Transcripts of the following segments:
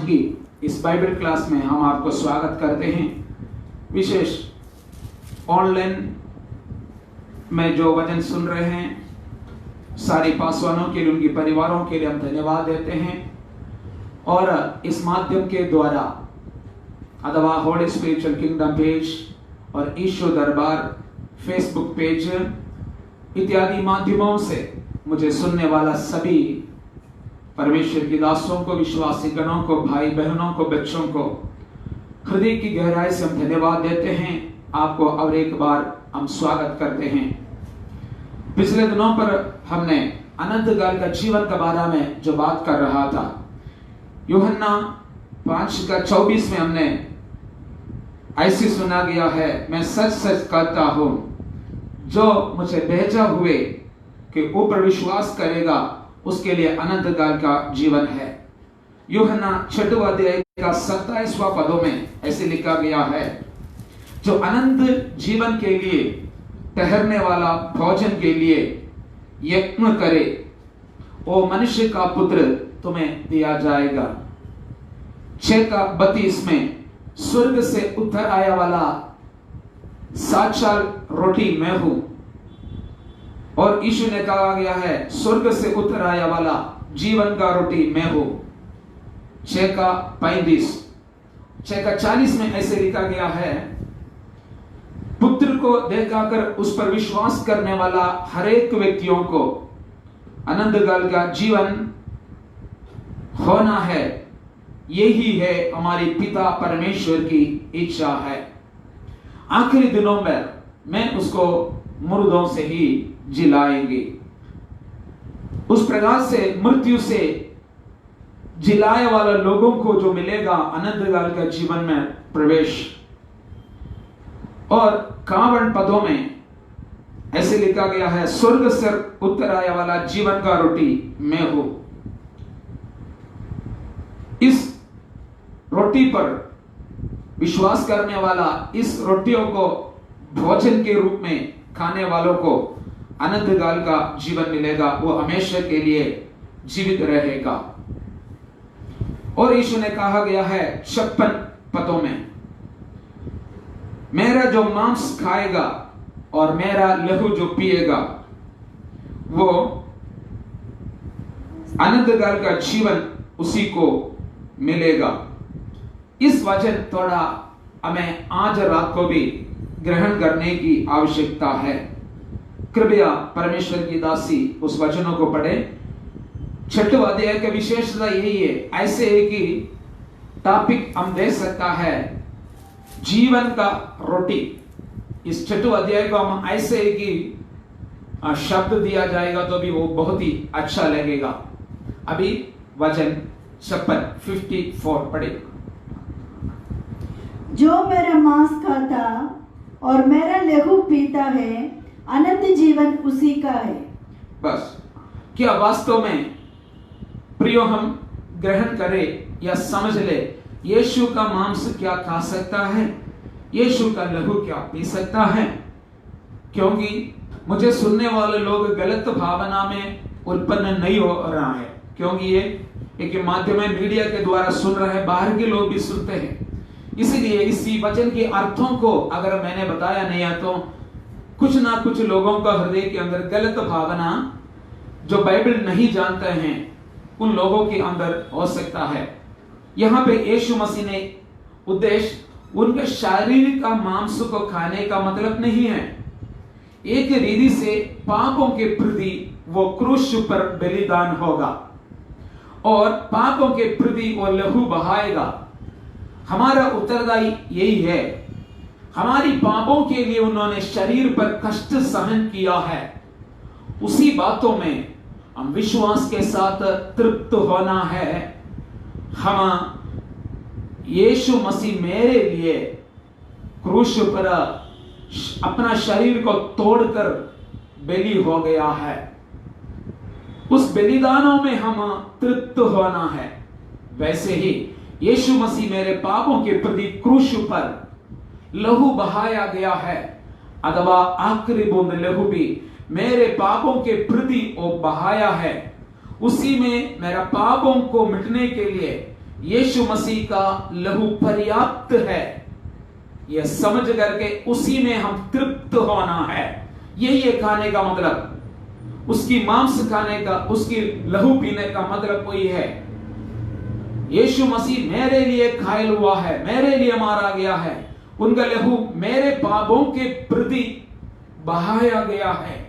की इस Bible class में हम आपको स्वागत करते हैं। विशेष ऑनलाइन में जो वचन सुन रहे हैं, सारे पासवानों के लिए, उनके परिवारों के लिए हम धन्यवाद देते हैं। और इस माध्यम के द्वारा अथवा होली स्पिरिचुअल किंगडम पेज और ईशो दरबार फेसबुक पेज इत्यादि माध्यमों से मुझे सुनने वाला सभी परमेश्वर की दासों को, विश्वासी गणों को, भाई बहनों को, बच्चों को हृदय की गहराई से हम धन्यवाद देते हैं। आपको और एक बार हम स्वागत करते हैं। पिछले दिनों पर हमने अनंत काल का जीवन के बारे में जो बात कर रहा था, यूहन्ना 5:24 में हमने ऐसी सुना गया है, मैं सच सच कहता हूं, जो मुझे भेजा हुए के ऊपर विश्वास करेगा उसके लिए अनंत काल का जीवन है। यूहन्ना 6 अध्याय का 27वां पदों में ऐसे लिखा गया है, जो अनंत जीवन के लिए, ठहरने वाला भोजन के लिए यत्न करे, वो मनुष्य का पुत्र तुम्हें दिया जाएगा। 6:32 में स्वर्ग से उतर आया वाला साक्षात रोटी मैं हूं। और यीशु ने कहा गया है, स्वर्ग से उतर आया वाला जीवन का रोटी मैं हूं। 6:35 6:40 में ऐसे लिखा गया है, पुत्र को देखाकर उस पर विश्वास करने वाला हर एक व्यक्तियों को अनंत काल का जीवन होना है। यही है हमारे पिता परमेश्वर की इच्छा है। आखिरी दिनों में मैं उसको मुर्दों से ही जिलाएंगे। उस प्रकार से मृत्यु से जिलाए वाला लोगों को जो मिलेगा अनंत काल का जीवन में प्रवेश। और 51 पदों में ऐसे लिखा गया है, स्वर्ग से उतर आया वाला जीवन का रोटी मैं हूं। इस रोटी पर विश्वास करने वाला, इस रोटियों को भोजन के रूप में खाने वालों को अनंत काल का जीवन मिलेगा, वो हमेशा के लिए जीवित रहेगा। और यीशु ने कहा गया है 56 पदों में, मेरा जो मांस खाएगा और मेरा लहू जो पिएगा वो अनंत काल का जीवन उसी को मिलेगा। इस वचन थोड़ा हमें आज रात को भी ग्रहण करने की आवश्यकता है। कृपया परमेश्वर की दासी उस वचनों को पढ़े। 6 अध्याय की विशेषता यही है, ऐसे है कि टॉपिक हम दे सकता है जीवन का रोटी। इस 6 अध्याय को हम ऐसे है कि शब्द दिया जाएगा तो भी वो बहुत ही अच्छा लगेगा। अभी वचन 54 पढ़े। जो मेरा मांस खाता और मेरा लहू पीता है, अनंत जीवन उसी का है। बस, क्या वास्तव में प्रियो हम ग्रहण करें या समझ ले, यीशु का मांस क्या खा सकता है, यीशु का लहू क्या पी सकता है? क्योंकि मुझे सुनने वाले लोग गलत भावना में उत्पन्न नहीं हो रहा है, क्योंकि ये एक माध्यम मीडिया के द्वारा सुन रहे हैं, बाहर के लोग भी सुनते हैं। इसलिए इसी वचन के अर्थों को अगर मैंने बताया नहीं है तो कुछ ना कुछ लोगों का हृदय के अंदर गलत भावना, जो बाइबल नहीं जानते हैं, उन लोगों के अंदर हो सकता है। यहाँ पे यीशु मसीह ने उद्देश्य उनके शारीरिक का मांस को खाने का मतलब नहीं है। एक रीति से पापों के प्रति वो क्रूस पर बलिदान होगा और पापों के प्रति वो लहू बहाएगा। हमारा उत्तरदायी यही है। हमारी पापों के लिए उन्होंने शरीर पर कष्ट सहन किया है। उसी बातों में हम विश्वास के साथ तृप्त होना है। हम यीशु मसीह मेरे लिए क्रूस पर अपना शरीर को तोड़कर बलि हो गया है। उस बलिदानों में हम तृप्त होना है। वैसे ही यीशु मसीह मेरे पापों के प्रति क्रूस पर लहू बहाया गया है, अथवा आखिरी बूंद लहू भी मेरे पापों के प्रति वो बहाया है। उसी में मेरा पापों को मिटने के लिए यीशु मसीह का लहू पर्याप्त है, यह समझ करके उसी में हम तृप्त होना है। यही है खाने का मतलब, उसकी मांस खाने का, उसकी लहू पीने का मतलब वही है। यीशु मसीह मेरे लिए घायल हुआ है, मेरे लिए मारा गया है, उनका लहू मेरे पापों के प्रति बहाया गया है।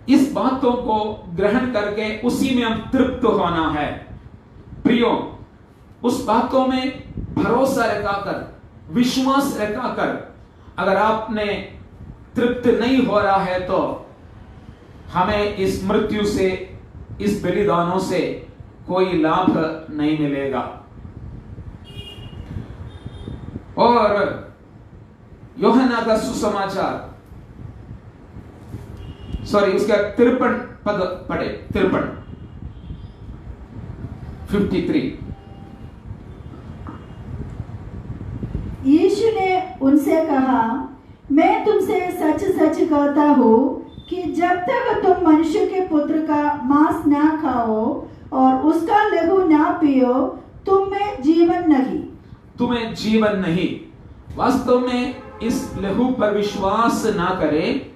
इस बातों को ग्रहण करके उसी में हम तृप्त होना है। प्रियो, उस बातों में भरोसा रखाकर, विश्वास रखाकर अगर आपने तृप्त नहीं हो रहा है तो हमें इस मृत्यु से, इस बलिदानों से कोई लाभ नहीं मिलेगा। और यूहन्ना का सुसमाचार, उसका 53 पद पढ़े, 53। यीशु ने उनसे कहा, मैं तुमसे सच सच कहता हूँ कि जब तक तुम मनुष्य के पुत्र का मांस ना खाओ और उसका लहू ना पियो, तुम्हें जीवन नहीं। वास्तव में इस लहू पर विश्वास ना करे,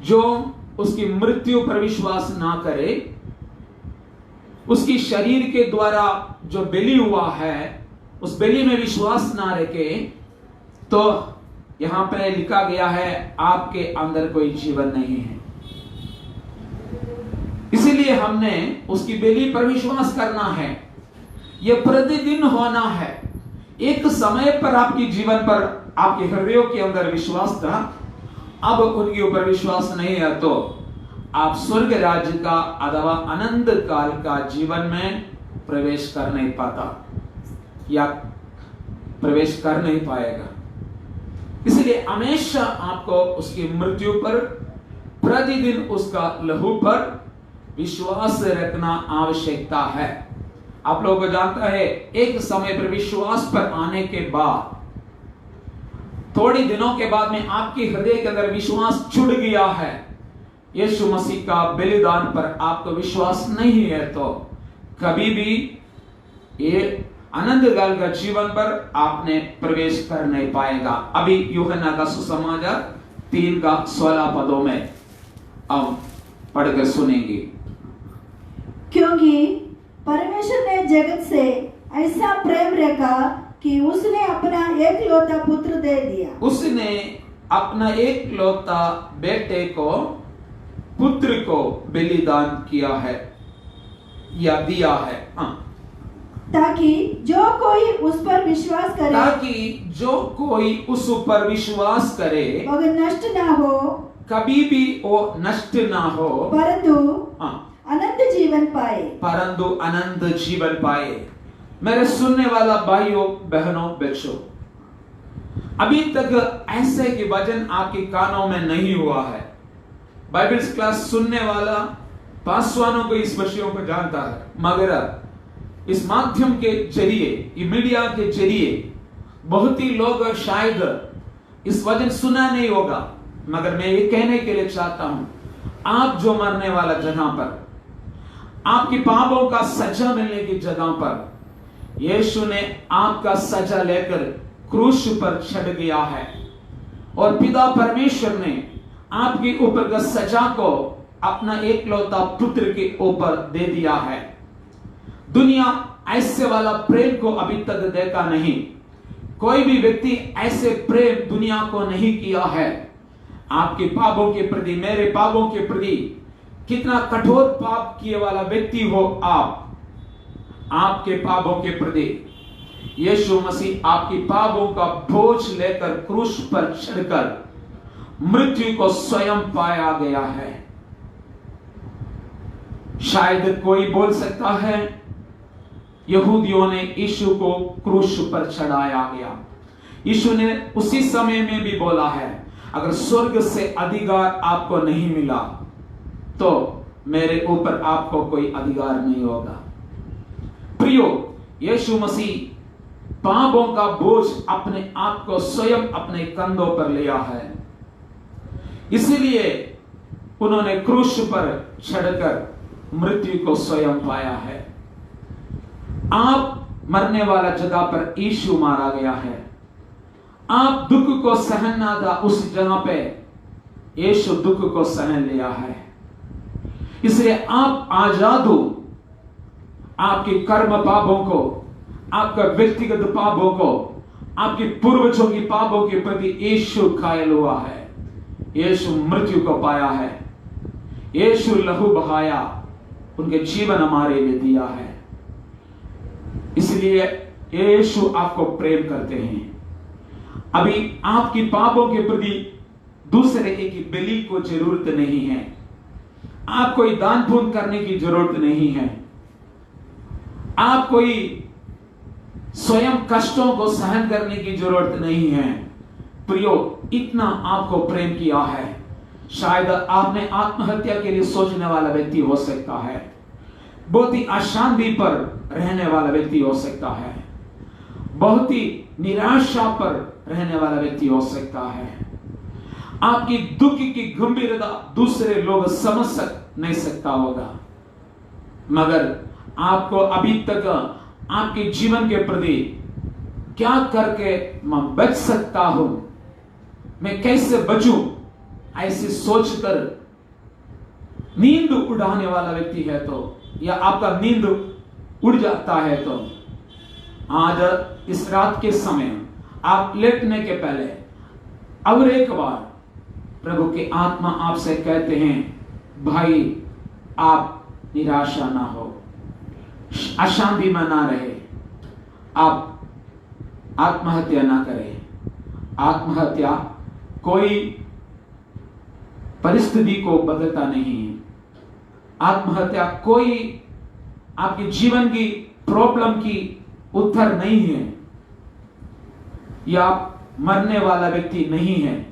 जो उसकी मृत्यु पर विश्वास ना करे, उसकी शरीर के द्वारा जो बलि हुआ है उस बलि में विश्वास ना रखे, तो यहां पर लिखा गया है आपके अंदर कोई जीवन नहीं है। इसीलिए हमने उसकी बलि पर विश्वास करना है। यह प्रतिदिन होना है। एक समय पर आपके जीवन पर, आपके हृदयों के अंदर विश्वास था, अब उनके ऊपर विश्वास नहीं है तो आप स्वर्ग राज्य का अथवा अनंत काल का जीवन में प्रवेश कर नहीं पाता या प्रवेश कर नहीं पाएगा। इसलिए हमेशा आपको उसकी मृत्यु पर, प्रतिदिन उसका लहू पर विश्वास रखना आवश्यकता है। आप लोगों को जानता है, एक समय पर विश्वास पर आने के बाद, थोड़ी दिनों के बाद में आपके हृदय के अंदर विश्वास छूट गया है, यीशु मसीह का बलिदान पर आपको विश्वास नहीं है, तो कभी भी ये अनंत काल का जीवन पर आपने प्रवेश कर नहीं पाएगा। अभी यूहन्ना का सुसमाचार 3 का 16 पदों में हम पढ़कर सुनेंगे। क्योंकि परमेश्वर ने जगत से ऐसा प्रेम रखा कि उसने अपना एकलौता पुत्र दे दिया। उसने अपना एकलौता बेटे को, पुत्र को बलिदान किया है या दिया है। ताकि जो कोई उस पर विश्वास विश्वास करे वो नष्ट ना हो, कभी भी वो नष्ट ना हो, परंतु अनंत जीवन पाए। मेरे सुनने वाला भाइयों बहनों बच्चों, अभी तक ऐसे कि वचन आपके कानों में नहीं हुआ है। बाइबल क्लास सुनने वाला पासवानों को इस विषयों को जानता है, मगर इस माध्यम के जरिए, मीडिया के जरिए बहुत ही लोग शायद इस वचन सुना नहीं होगा, मगर मैं ये कहने के लिए चाहता हूं, आप जो मरने वाला जगह पर, आपके पापों का सजा मिलने की जगह पर यीशु ने आपका सजा लेकर क्रूस पर चढ़ गया है, और पिता परमेश्वर ने आपके ऊपर का सजा को अपना एकलौता पुत्र के ऊपर दे दिया है। दुनिया ऐसे वाला प्रेम को अभी तक देखा नहीं। कोई भी व्यक्ति ऐसे प्रेम दुनिया को नहीं किया है। आपके पापों के प्रति, मेरे पापों के प्रति, कितना कठोर पाप किए वाला व्यक्ति हो आप, आपके पापों के प्रति यीशु मसीह आपकी पापों का बोझ लेकर क्रूस पर चढ़कर मृत्यु को स्वयं पाया गया है। शायद कोई बोल सकता है यहूदियों ने यीशु को क्रूस पर चढ़ाया गया। यीशु ने उसी समय में भी बोला है, अगर स्वर्ग से अधिकार आपको नहीं मिला तो मेरे ऊपर आपको कोई अधिकार नहीं होगा। प्रियो, यीशु मसीह पापों का बोझ अपने आप को स्वयं अपने कंधों पर लिया है, इसलिए उन्होंने क्रूस पर चढ़कर मृत्यु को स्वयं पाया है। आप मरने वाला जगह पर यीशु मारा गया है। आप दुख को सहन ना था, उस जगह पे यीशु दुख को सहन लिया है। इसलिए आप आजाद हो। आपके कर्म पापों को, आपका व्यक्तिगत पापों को, आपके पूर्वजों की पापों के प्रति यीशु घायल हुआ है। यीशु मृत्यु को पाया है। यीशु लहू बहाया, उनके जीवन हमारे लिए दिया है। इसलिए यीशु आपको प्रेम करते हैं। अभी आपकी पापों के प्रति दूसरे की बलि को जरूरत नहीं है। आप कोई दान पुण्य करने की जरूरत नहीं है। आप कोई स्वयं कष्टों को सहन करने की जरूरत नहीं है। प्रियो, इतना आपको प्रेम किया है। शायद आपने आत्महत्या के लिए सोचने वाला व्यक्ति हो सकता है, बहुत ही अशांति पर रहने वाला व्यक्ति हो सकता है, बहुत ही निराशा पर रहने वाला व्यक्ति हो सकता है। आपकी दुख की गंभीरता दूसरे लोग समझ नहीं सकता होगा, मगर आपको अभी तक आपके जीवन के प्रति क्या करके मैं बच सकता हूं, मैं कैसे बचूं, ऐसे सोचकर नींद उड़ाने वाला व्यक्ति है तो, या आपका नींद उड़ जाता है तो, आज इस रात के समय आप लेटने के पहले और एक बार प्रभु की आत्मा आपसे कहते हैं, भाई आप निराशा ना हो, अशांति में ना रहे, आप आत्महत्या ना करें। आत्महत्या कोई परिस्थिति को बदलता नहीं है। आत्महत्या कोई आपके जीवन की प्रॉब्लम की उत्तर नहीं है, या आप मरने वाला व्यक्ति नहीं है।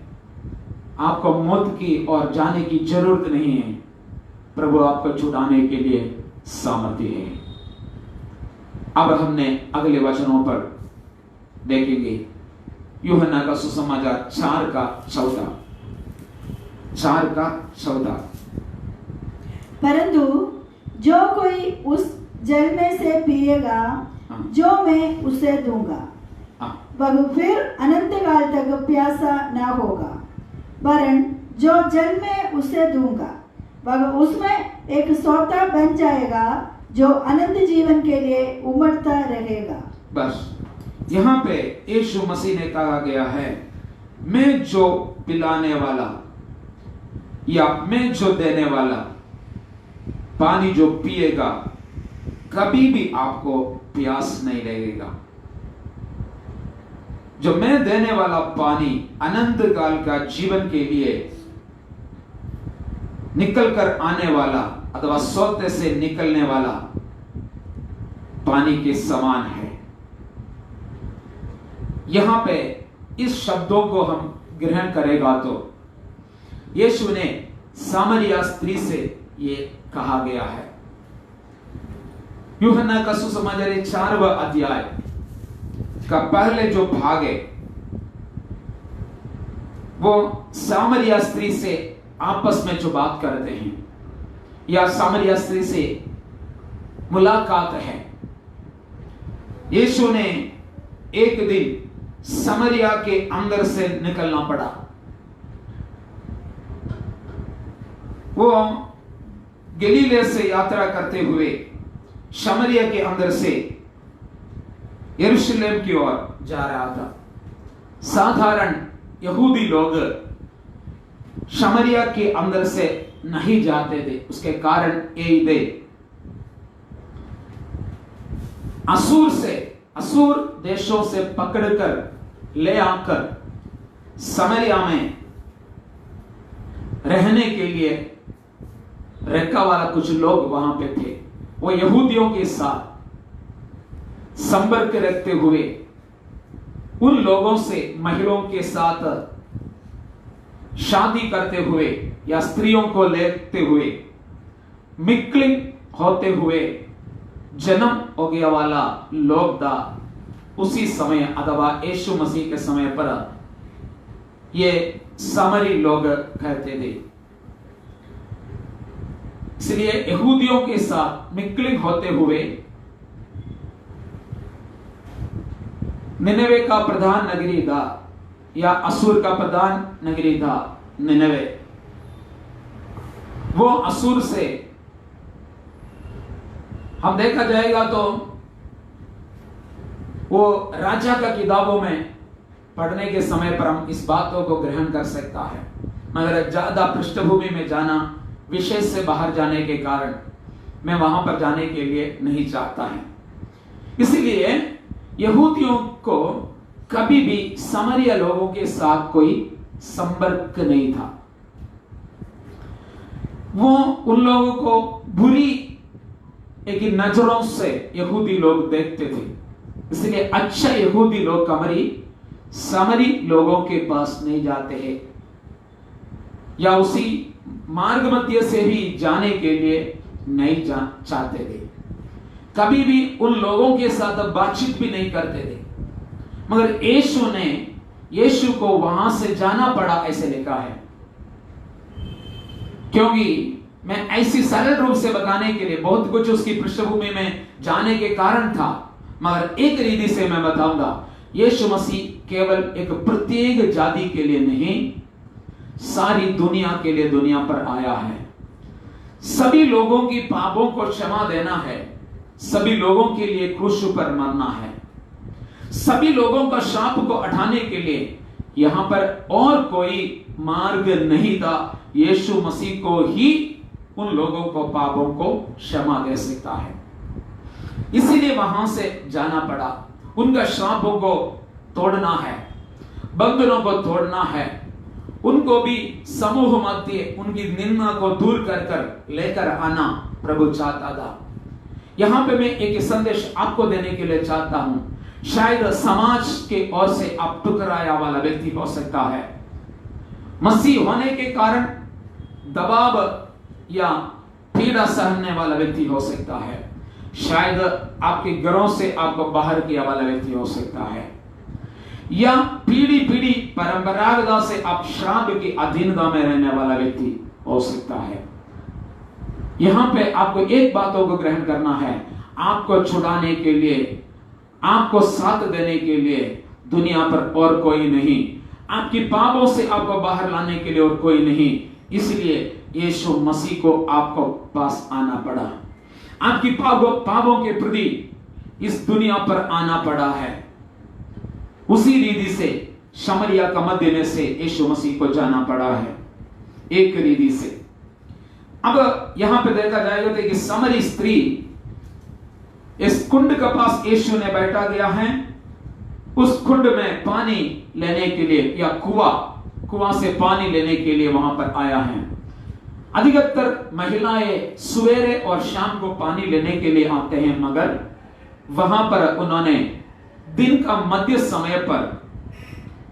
आपको मौत की और जाने की जरूरत नहीं है। प्रभु आपको छुड़ाने के लिए सामर्थ्य है। अब हमने अगले वचनों पर देखेंगे। यूहन्ना का सुसमाचार 4:14। परंतु जो कोई उस जल में से पिएगा जो मैं उसे दूंगा, वह फिर अनंत काल तक प्यासा न होगा, वरन जो जल में उसे दूंगा वह उसमें एक सोता बन जाएगा जो अनंत जीवन के लिए उमड़ता रहेगा। बस यहां पे यीशु मसीह ने कहा गया है, मैं जो पिलाने वाला या मैं जो देने वाला पानी जो पिएगा कभी भी आपको प्यास नहीं लगेगा। जो मैं देने वाला पानी अनंत काल का जीवन के लिए निकल कर आने वाला अथवा सोते से निकलने वाला पानी के समान है। यहां पे इस शब्दों को हम ग्रहण करेगा तो यीशु ने सामरिया स्त्री से ये कहा गया है। यूहन्ना का सुसमाचार 4वां अध्याय का पहले जो भाग है वो सामरिया स्त्री से आपस में जो बात करते हैं या सामरिया स्त्री से मुलाकात है। यीशु ने एक दिन समरिया के अंदर से निकलना पड़ा। वो गलीले से यात्रा करते हुए समरिया के अंदर से यरूशलेम की ओर जा रहा था। साधारण यहूदी लोग समरिया के अंदर से नहीं जाते थे। उसके कारण यही थे, असुर देशों से पकड़कर ले आकर समरिया में रहने के लिए रखा वाला कुछ लोग वहां पे थे। वो यहूदियों के साथ संपर्क रखते हुए उन लोगों से महिलाओं के साथ शादी करते हुए या स्त्रियों को लेते हुए मिक्लिंग होते हुए जन्म हो गया वाला लोग था। उसी समय अथवा यीशु मसीह के समय पर ये सामरी लोग कहते थे। इसलिए यहूदियों के साथ मिक्लिंग होते हुए निनवे का प्रधान नगरी था, या असुर का प्रधान नगरी था निनवे। वो असुर से हम देखा जाएगा तो वो राजा का किताबों में पढ़ने के समय पर हम इस बातों को ग्रहण कर सकता है, मगर ज्यादा पृष्ठभूमि में जाना, विषय से बाहर जाने के कारण मैं वहां पर जाने के लिए नहीं चाहता है। इसलिए यहूदियों को कभी भी सामरिया लोगों के साथ कोई संपर्क नहीं था। वो उन लोगों को बुरी एक नजरों से यहूदी लोग देखते थे, इसलिए अच्छा यहूदी लोग सामरी लोगों के पास नहीं जाते हैं, या उसी मार्ग मध्य से भी जाने के लिए नहीं चाहते थे। कभी भी उन लोगों के साथ बातचीत भी नहीं करते थे, मगर यीशु को वहां से जाना पड़ा, ऐसे लिखा है। क्योंकि मैं ऐसी सरल रूप से बताने के लिए बहुत कुछ उसकी पृष्ठभूमि में जाने के कारण था, मगर एक रीति से मैं बताऊंगा, यीशु मसीह केवल एक प्रत्येक जाति के लिए नहीं, सारी दुनिया के लिए दुनिया पर आया है। सभी लोगों की पापों को क्षमा देना है, सभी लोगों के लिए क्रूस पर मरना है, सभी लोगों का शाप को हटाने के लिए यहां पर और कोई मार्ग नहीं था। यीशु मसीह को ही उन लोगों को पापों को क्षमा दे सकता है, इसीलिए वहां से जाना पड़ा। उनका श्रापों को तोड़ना है, बंधनों को तोड़ना है, उनको भी समूह मध्य उनकी निंदा को दूर कर लेकर आना प्रभु चाहता था। यहां पे मैं एक संदेश आपको देने के लिए चाहता हूं। शायद समाज के ओर से आप टुकराया वाला व्यक्ति हो सकता है, मसीह होने के कारण दबाव या पीड़ा सहने वाला व्यक्ति हो सकता है, शायद आपके घरों से आपको बाहर किया वाला व्यक्ति हो सकता है, या पीढ़ी पीढ़ी परंपरागत से आप श्राप की अधीनता में रहने वाला व्यक्ति हो सकता है। यहां पे आपको एक बातों को ग्रहण करना है, आपको छुड़ाने के लिए, आपको साथ देने के लिए दुनिया पर और कोई नहीं, आपकी पापों से आपको बाहर लाने के लिए और कोई नहीं। इसलिए यीशु मसीह को आपको पास आना पड़ा, आपकी पापों के प्रति इस दुनिया पर आना पड़ा है। उसी रीति से शमरिया का मध्य में से यीशु मसीह को जाना पड़ा है, एक रीति से। अब यहां पे देखा जाएगा कि समरी स्त्री इस कुंड के पास यीशु ने बैठा गया है, उस कुंड में पानी लेने के लिए, या कुआं से पानी लेने के लिए वहां पर आया है। अधिकतर महिलाएं सवेरे और शाम को पानी लेने के लिए आते हैं, मगर वहां पर उन्होंने दिन का मध्य समय पर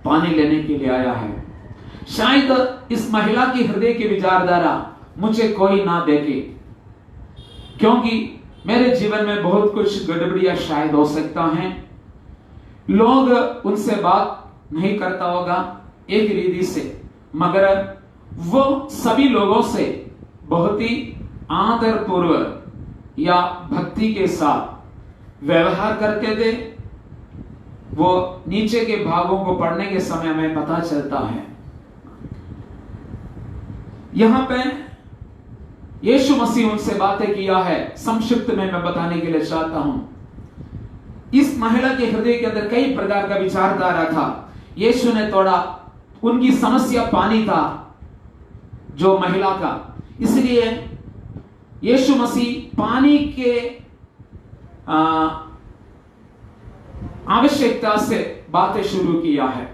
पानी लेने के लिए आया है। शायद इस महिला की हृदय की विचारधारा, मुझे कोई ना देखे, क्योंकि मेरे जीवन में बहुत कुछ गड़बड़ियां शायद हो सकता है, लोग उनसे बात नहीं करता होगा एक रीति से, मगर वो सभी लोगों से बहुत ही आदर पूर्वक या भक्ति के साथ व्यवहार करते थे। वो नीचे के भागों को पढ़ने के समय में पता चलता है। यहां पे यीशु मसीह उनसे बातें किया है, संक्षिप्त में मैं बताने के लिए चाहता हूं। इस महिला के हृदय के अंदर कई प्रकार का विचारधारा था। यीशु ने तोड़ा, उनकी समस्या पानी था जो महिला का, इसलिए यीशु मसीह पानी के आवश्यकता से बातें शुरू किया है।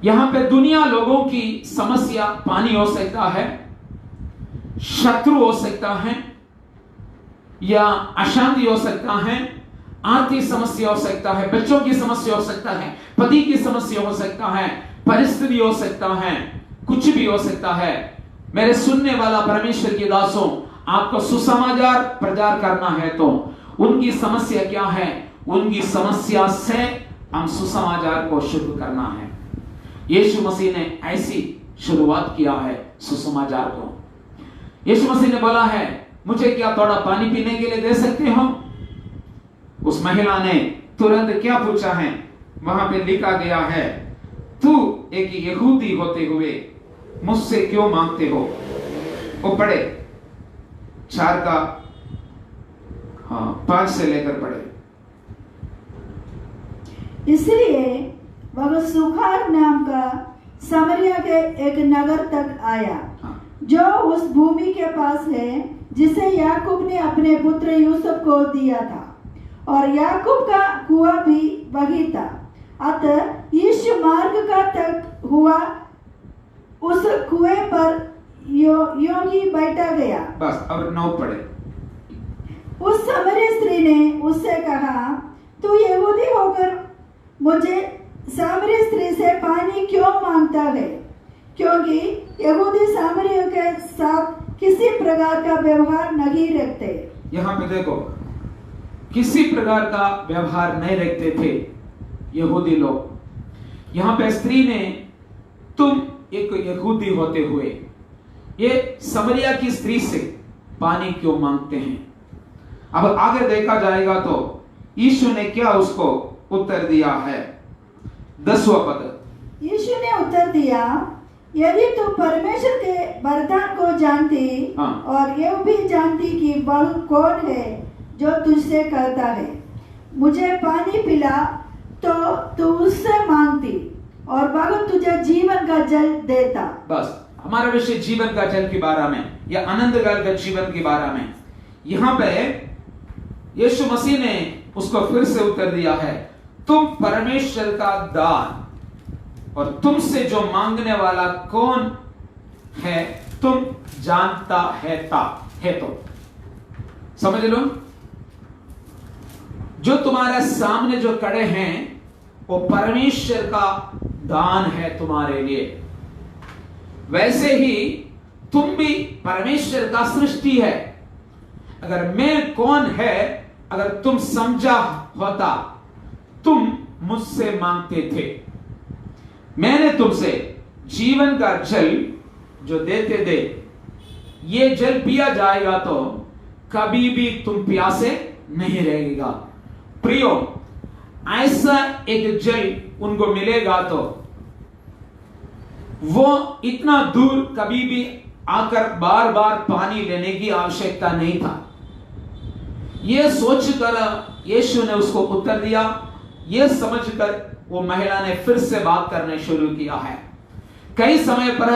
यहां पे दुनिया लोगों की समस्या पानी हो सकता है, शत्रु हो सकता है, या अशांति हो सकता है, आर्थिक समस्या हो सकता है, बच्चों की समस्या हो सकता है, पति की समस्या हो सकता है, परिस्थिति हो सकता है, कुछ भी हो सकता है। मेरे सुनने वाला परमेश्वर के दासों, आपको सुसमाचार प्रचार करना है तो उनकी समस्या क्या है, उनकी समस्या से हम सुसमाचार को शुरू करना है। यीशु मसीह ने ऐसी शुरुआत किया है सुसमाचार को। यीशु मसीह ने बोला है, मुझे क्या थोड़ा पानी पीने के लिए दे सकते हो? उस महिला ने तुरंत क्या पूछा है? वहां पे लिखा गया है, तू एक यहूदी होते हुए मुझसे क्यों मांगते हो? वो पढ़े 4 का 5 से लेकर पढ़े। इसलिए वह सुखार नाम का समरिया के एक नगर तक आया, जो उस भूमि के पास है जिसे याकूब ने अपने पुत्र यूसुफ को दिया था, और याकूब का कुआं भी वही था। अतः यीशु मार्ग का तक हुआ, उस कुएं पर यों ही बैठा गया। बस, अब 9 पढ़े। उस समरी स्त्री ने उससे कहा, तू यहूदी होकर मुझे सामरी स्त्री से पानी क्यों मांगता है? क्योंकि यहूदी सामरियों के साथ किसी प्रकार का व्यवहार नहीं रखते। यहाँ पे देखो, किसी प्रकार का व्यवहार नहीं रखते थे यहूदी लोग। यहाँ पे स्त्री ने, तुम एक यहूदी होते हुए ये समरिया की स्त्री से पानी क्यों मांगते हैं? अब आगे देखा जाएगा तो यीशु ने क्या उसको उत्तर दिया है। 10वां पद। यीशु ने उत्तर दिया, यदि तू परमेश्वर के वरदान को जानती और यह भी जानती कि वह कौन है जो तुझसे कहता है, मुझे पानी पिला, तो तू उससे मांगती और वह तुझे जीवन का जल देता। बस, हमारा विषय जीवन का जल के बारे में या अनंत काल का जीवन के बारे में। यहाँ पे यीशु मसीह ने उसको फिर से उत्तर दिया है, तुम परमेश्वर का दान और तुमसे जो मांगने वाला कौन है तुम जानता है तो समझ लो, जो तुम्हारे सामने जो खड़े हैं वो परमेश्वर का दान है तुम्हारे लिए। वैसे ही तुम भी परमेश्वर का सृष्टि है। अगर मैं कौन है अगर तुम समझा होता, तुम मुझसे मांगते थे। मैंने तुमसे जीवन का जल जो देते दे, ये जल पिया जाएगा तो कभी भी तुम प्यासे नहीं रहेगा। प्रियो, ऐसा एक जल उनको मिलेगा तो वो इतना दूर कभी भी आकर बार बार पानी लेने की आवश्यकता नहीं था। यह सोचकर यीशु ने उसको उत्तर दिया। यह समझकर वो महिला ने फिर से बात करने शुरू किया है। कई समय पर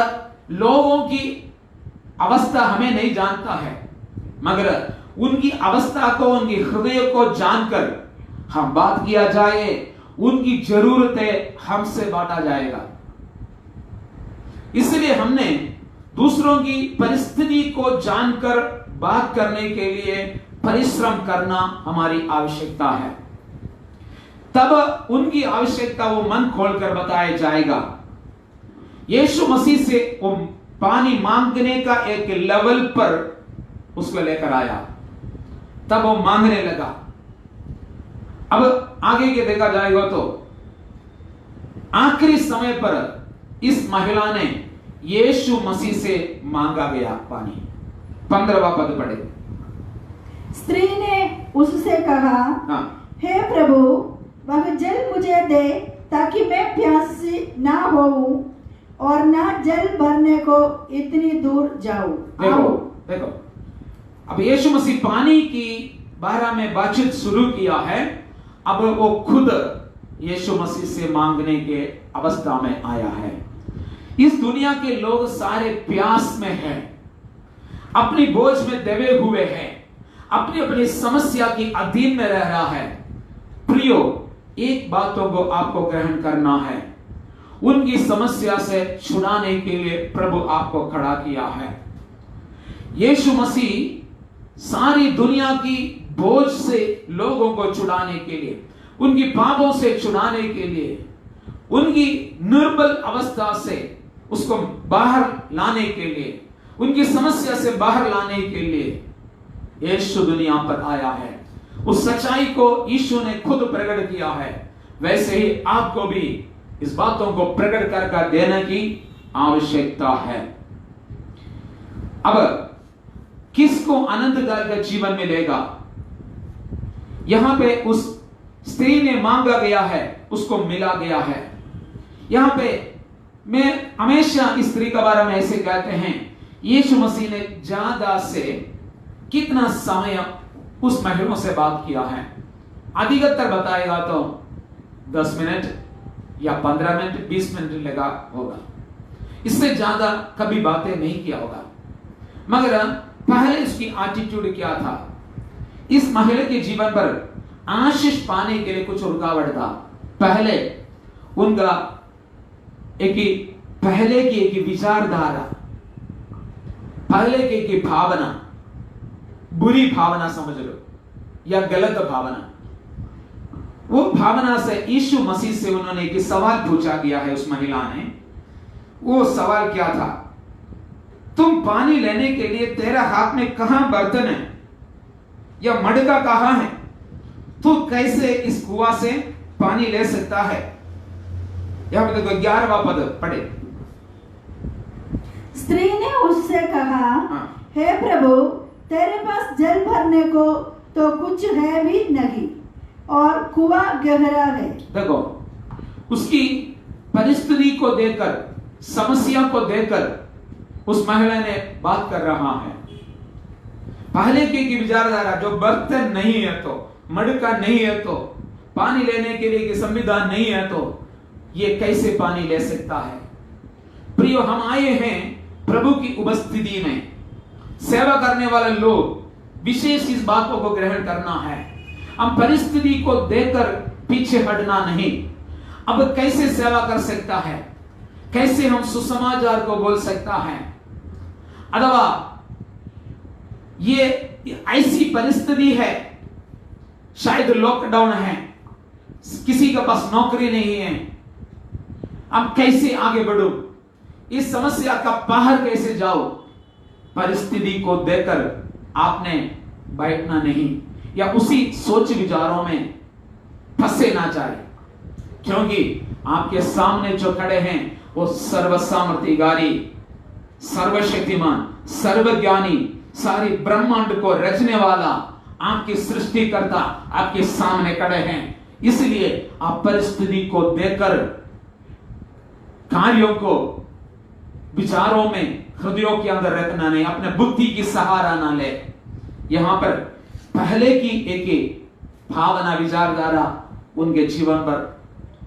लोगों की अवस्था हमें नहीं जानता है, मगर उनकी अवस्था को, उनकी हृदय को जानकर हम बात किया जाए, उनकी जरूरतें हमसे बांटा जाएगा। इसलिए हमने दूसरों की परिस्थिति को जानकर बात करने के लिए परिश्रम करना हमारी आवश्यकता है। तब उनकी आवश्यकता वो मन खोलकर बताया जाएगा। यीशु मसीह से वो पानी मांगने का एक लेवल पर उसको लेकर आया, तब वो मांगने लगा। अब आगे के देखा जाएगा तो आखिरी समय पर इस महिला ने यीशु मसीह से मांगा गया पानी। 15वां पद पढ़े। स्त्री ने उससे कहा, हे प्रभु, वह जल मुझे दे ताकि मैं प्यासी ना होऊं और ना जल भरने को इतनी दूर जाऊं। देखो, अब यीशु मसीह पानी की बारे में बातचीत शुरू किया है। अब वो खुद यीशु मसीह से मांगने के अवस्था में आया है। इस दुनिया के लोग सारे प्यास में हैं, अपनी बोझ में दबे हुए हैं, अपनी अपनी समस्या की अधीन में रह रहा है। प्रियो, एक बातों को आपको ग्रहण करना है, उनकी समस्या से छुड़ाने के लिए प्रभु आपको खड़ा किया है। यीशु मसीह सारी दुनिया की बोझ से लोगों को छुड़ाने के लिए, उनकी पापों से छुड़ाने के लिए, उनकी निर्बल अवस्था से उसको बाहर लाने के लिए, उनकी समस्या से बाहर लाने के लिए यीशु दुनिया पर आया है। उस सच्चाई को यीशु ने खुद प्रकट किया है। वैसे ही आपको भी इस बातों को प्रकट कर देने की आवश्यकता है। अब किसको अनंत काल का जीवन मिलेगा? यहां पे उस स्त्री ने मांगा गया है, उसको मिला गया है। यहां पे मैं हमेशा इस स्त्री के बारे में ऐसे कहते हैं, यीशु मसीह ने ज्यादा से कितना समय उस महिला से बात किया है? अधिकतर बताएगा तो 10 मिनट या 15 मिनट 20 मिनट लगा होगा, इससे ज्यादा कभी बातें नहीं किया होगा। मगर पहले उसकी एटीट्यूड क्या था? इस महिला के जीवन पर आशीष पाने के लिए कुछ रुकावट था। पहले उनका पहले की एक विचारधारा, पहले की एक भावना, बुरी भावना समझ लो या गलत भावना, वो भावना से यीशु मसीह से उन्होंने एक सवाल पूछा गया है। उस महिला ने, वो सवाल क्या था? तुम पानी लेने के लिए तेरा हाथ में कहां बर्तन है या मटका कहां है? तू कैसे इस कुआं से पानी ले सकता है? यहां पे देखो 11वां पद पढ़े। स्त्री ने उससे कहा, हाँ। हे प्रभु, तेरे पास जल भरने को तो कुछ है भी नहीं और कुआं गहरा है। देखो, उसकी परिस्थिति को देखकर, समस्या को देखकर उस महिला ने बात कर रहा है। पहले की विचारधारा, जो बर्तन नहीं है तो, मटका नहीं है तो, पानी लेने के लिए संविधान नहीं है तो ये कैसे पानी ले सकता है? प्रियो, हम आए हैं प्रभु की उपस्थिति में। सेवा करने वाले लोग विशेष इस बातों को ग्रहण करना है। हम परिस्थिति को देखकर पीछे हटना नहीं। अब कैसे सेवा कर सकता है, कैसे हम सुसमाचार को बोल सकता है, अथवा ये ऐसी परिस्थिति है, शायद लॉकडाउन है, किसी के पास नौकरी नहीं है, अब कैसे आगे बढ़ो, इस समस्या का बाहर कैसे जाओ? परिस्थिति को देखकर आपने बैठना नहीं या उसी सोच विचारों में फंसे ना जाए, क्योंकि आपके सामने जो खड़े हैं वो सर्वसामर्थ्यकारी, सर्वशक्तिमान, सर्वज्ञानी, सारी ब्रह्मांड को रचने वाला आपके सृष्टिकर्ता आपके सामने खड़े हैं। इसलिए आप परिस्थिति को देखकर कार्यों को विचारों में, हृदयों के अंदर रखना नहीं, अपने बुद्धि की सहारा ना ले। यहां पर पहले की एक भावना, विचारधारा उनके जीवन पर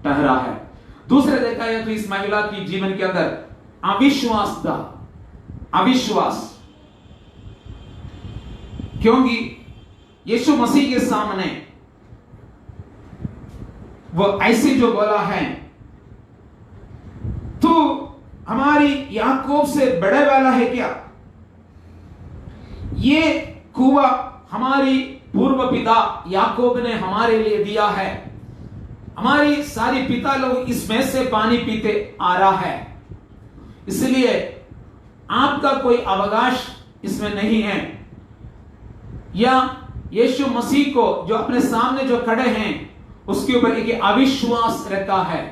ठहरा है। दूसरे देखा है तो इस महिला की जीवन के अंदर अविश्वास था, अविश्वास, क्योंकि यीशु मसीह के सामने वो ऐसे जो बोला है, तू हमारी याकूब से बड़े वाला है क्या? ये कुआं हमारी पूर्व पिता याकूब ने हमारे लिए दिया है, हमारी सारी पिता लोग इसमें से पानी पीते आ रहा है, इसलिए आपका कोई अवकाश इसमें नहीं है। या यीशु मसीह को जो अपने सामने जो खड़े हैं उसके ऊपर एक अविश्वास रहता है।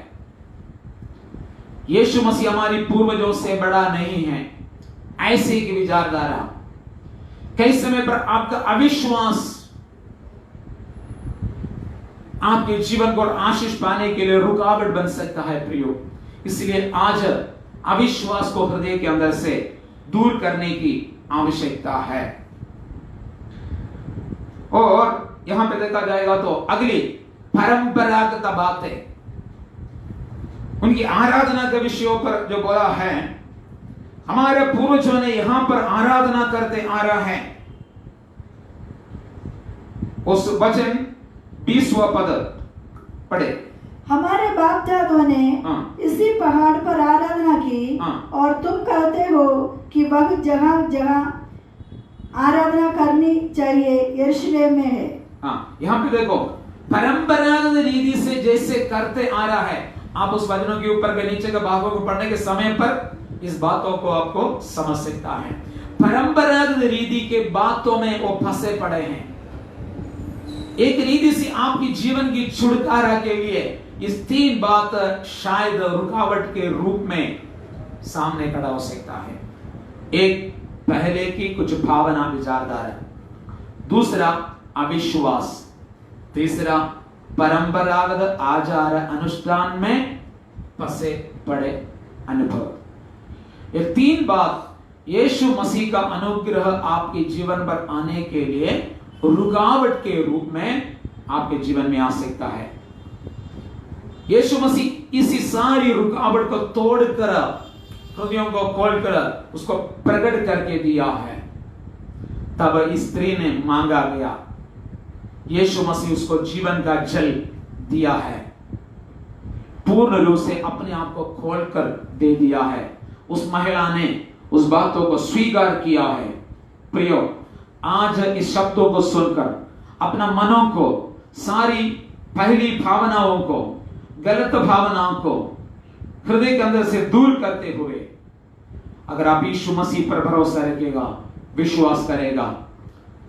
यीशु मसीह हमारी पूर्वजों से बड़ा नहीं है, ऐसे की विचारधारा। कई समय पर आपका अविश्वास आपके जीवन को आशीष पाने के लिए रुकावट बन सकता है प्रियो। इसलिए आज अविश्वास को हृदय के अंदर से दूर करने की आवश्यकता है। और यहां पे देखा जाएगा तो अगली परंपरागत बातें, उनकी आराधना के विषयों पर जो बोला है, हमारे पूर्वजों ने यहां पर आराधना करते आ रहा है। उस वचन 20वां पद पढ़े। हमारे बाप दादों ने इसी पहाड़ पर आराधना की और तुम कहते हो कि वह जगह जगह आराधना करनी चाहिए यरूशलेम में है। हाँ, यहाँ पे देखो, परंपरागत रीति से जैसे करते आ रहा है। आप उस वचनों के ऊपर के नीचे के भागों को पढ़ने के समय पर इस बातों को आपको समझ सकता है। परंपरागत रीति के बातों में वो फंसे पड़े हैं। एक रीति से आपकी जीवन की छुटकारा के लिए इस 3 बात शायद रुकावट के रूप में सामने खड़ा हो सकता है। एक, पहले की कुछ भावना विचारधारा, दूसरा अविश्वास, तीसरा परंपरागत आचार अनुष्ठान में फंसे पड़े अनुभव। ये 3 बात यीशु मसीह का अनुग्रह आपके जीवन पर आने के लिए रुकावट के रूप में आपके जीवन में आ सकता है। यीशु मसीह इसी सारी रुकावट को तोड़कर, हृदयों को खोलकर उसको प्रकट करके दिया है। तब स्त्री ने मांगा गया, यीशु मसीह उसको जीवन का जल दिया है, पूर्ण रूप से अपने आप को खोलकर दे दिया है। उस महिला ने उस बातों को स्वीकार किया है। प्रियो, आज इस शब्दों को सुनकर अपना मनों को, सारी पहली भावनाओं को, गलत भावनाओं को हृदय के अंदर से दूर करते हुए अगर आप यीशु मसीह पर भरोसा रखेगा, विश्वास करेगा,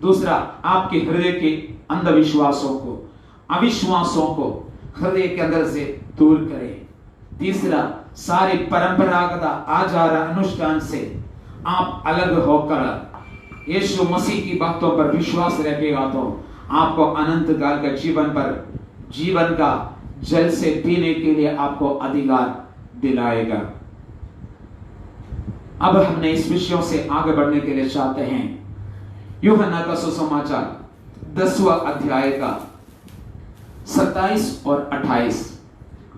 दूसरा आपके हृदय के अंधविश्वासों को, अविश्वासों को हृदय के अंदर से दूर करें, तीसरा सारी परंपरागत आचार अनुष्ठान से आप अलग होकर यीशु मसीह की बातों पर विश्वास रखेगा तो आपको अनंत काल का जीवन का जल से पीने के लिए आपको अधिकार दिलाएगा। अब हमने इस विषयों से आगे बढ़ने के लिए चाहते हैं यूहन्ना का सुसमाचार 10वां अध्याय का 27 और 28।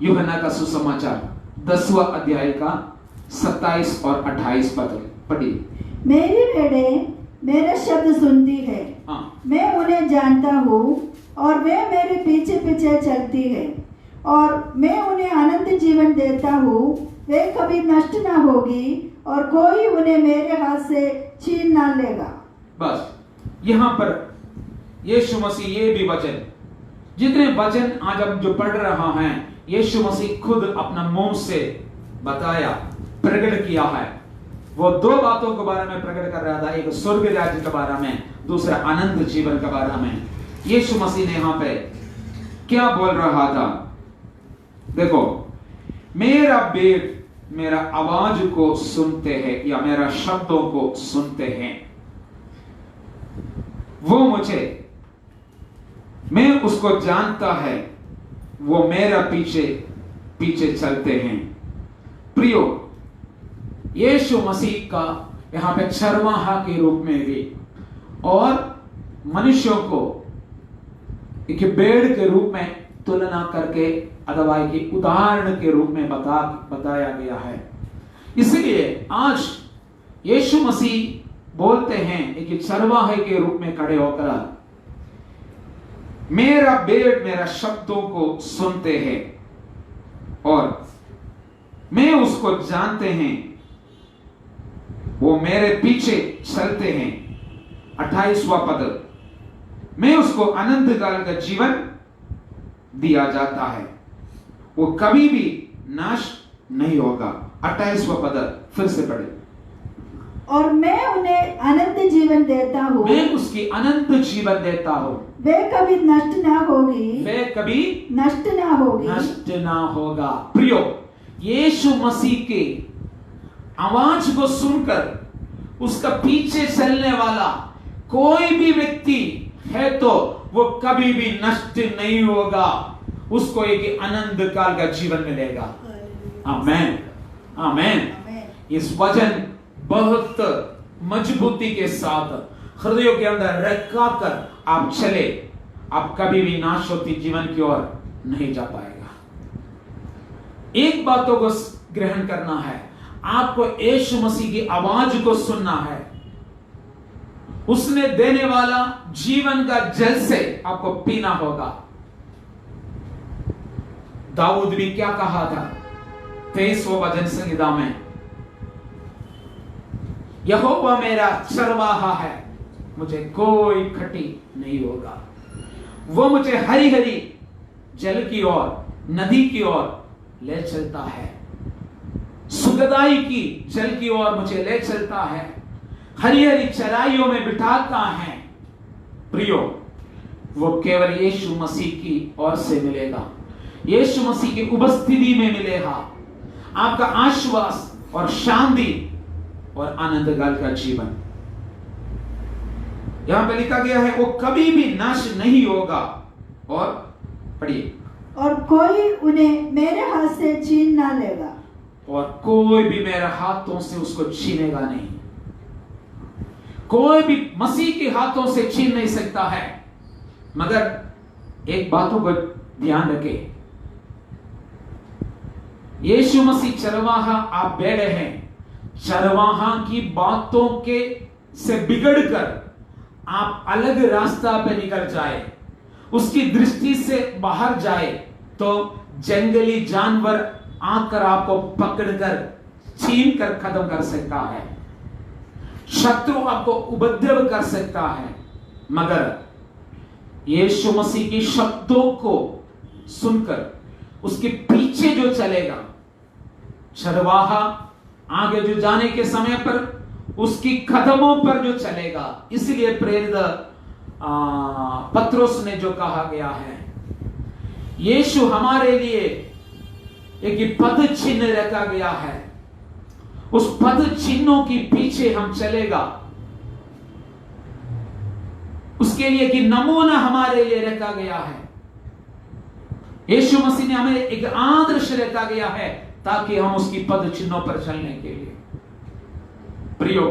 यूहन्ना का सुसमाचार 10वां अध्याय का 27 और 28 पद पढ़िए। मेरी भेड़ें मेरा शब्द सुनती है, मैं उन्हें जानता हूँ और वे मेरे पीछे पीछे चलती है, और मैं उन्हें अनंत जीवन देता हूँ, वे कभी नष्ट ना होगी और कोई उन्हें मेरे हाथ से छीन ना लेगा। बस यहाँ पर यीशु मसीह ये भी वचन, जितने वचन आज हम जो पढ़ रहा हैं, यीशु मसीह खुद अपना मुंह से बताया, प्रकट किया है। वो 2 बातों के बारे में प्रकट कर रहा था, एक स्वर्ग राज्य के बारे में, दूसरा अनंत जीवन के बारे में। यीशु मसीह ने यहाँ पे क्या बोल रहा था? देखो, मेरा बेट मेरा आवाज को सुनते हैं या मेरा शब्दों को सुनते हैं, वो मुझे, मैं उसको जानता है, वो मेरा पीछे पीछे चलते हैं। प्रियो, यीशु मसीह का यहां पे चरवाहा के रूप में भी और मनुष्यों को एक भेड़ के रूप में तुलना करके अथवा एक उदाहरण के रूप में बताया गया है। इसलिए आज यीशु मसीह बोलते हैं एक चरवाहे के रूप में खड़े होकर, मेरा भेड़ मेरा शब्दों को सुनते हैं और मैं उसको जानते हैं, वो मेरे पीछे चलते हैं। 28वां पद, मैं उसको अनंत काल का जीवन दिया जाता है, वो कभी भी नाश नहीं होगा। 28वां पद फिर से पढ़े। और मैं उन्हें अनंत जीवन देता हूँ, मैं उसकी अनंत जीवन देता हूँ, वे कभी नष्ट ना होगी, वे कभी नष्ट ना होगी, नष्ट ना होगा। प्रियो, यीशु मसीह के आवाज को सुनकर उसका पीछे चलने वाला कोई भी व्यक्ति है तो वो कभी भी नष्ट नहीं होगा, उसको एक अनंत काल का जीवन मिलेगा। आमेन, आमेन। इस वचन बहुत मजबूती के साथ हृदयों के अंदर रखा कर आप चले, आप कभी भी नाश होती जीवन की ओर नहीं जा पाएगा। एक बातों को ग्रहण करना है, आपको यीशु मसीह की आवाज को सुनना है, उसने देने वाला जीवन का जल से आपको पीना होगा। दाऊद भी क्या कहा था 23वें भजन संहिता में, यहोवा मेरा चरवाहा है, मुझे कोई खटी नहीं होगा, वो मुझे हरी हरी जल की ओर, नदी की ओर ले चलता है, सुखदाई की जल की ओर मुझे ले चलता है, हरी हरी चराइयों में बिठाता है। प्रियो, वो केवल यीशु मसीह की ओर से मिलेगा, यीशु मसीह की उपस्थिति में मिलेगा आपका आश्वास और शांति और आनंद काल का जीवन। यहां पे लिखा गया है वो कभी भी नाश नहीं होगा और पढ़िए। और कोई उन्हें मेरे हाथ से छीन ना लेगा, और कोई भी मेरे हाथों से उसको छीनेगा नहीं। कोई भी मसीह के हाथों से छीन नहीं सकता है। मगर एक बातों को ध्यान रखें, यीशु मसीह चरवाहा, आप बैठे हैं, चरवाहा की बातों के से बिगड़कर आप अलग रास्ता पे निकल जाए, उसकी दृष्टि से बाहर जाए, तो जंगली जानवर आकर आपको पकड़कर छीन कर खत्म कर सकता है, शत्रु आपको उपद्रव कर सकता है। मगर यीशु मसीह के शब्दों को सुनकर उसके पीछे जो चलेगा, चरवाहा आगे जो जाने के समय पर उसकी कदमों पर जो चलेगा, इसलिए प्रेरित पत्रोस ने जो कहा गया है, यीशु हमारे लिए एक पद चिन्ह रखा गया है, उस पद चिन्हों के पीछे हम चलेगा, उसके लिए कि नमूना हमारे लिए रखा गया है। यीशु मसीह ने हमें एक आदर्श रखा गया है ताकि हम उसकी पद चिन्हों पर चलने के लिए, प्रियो,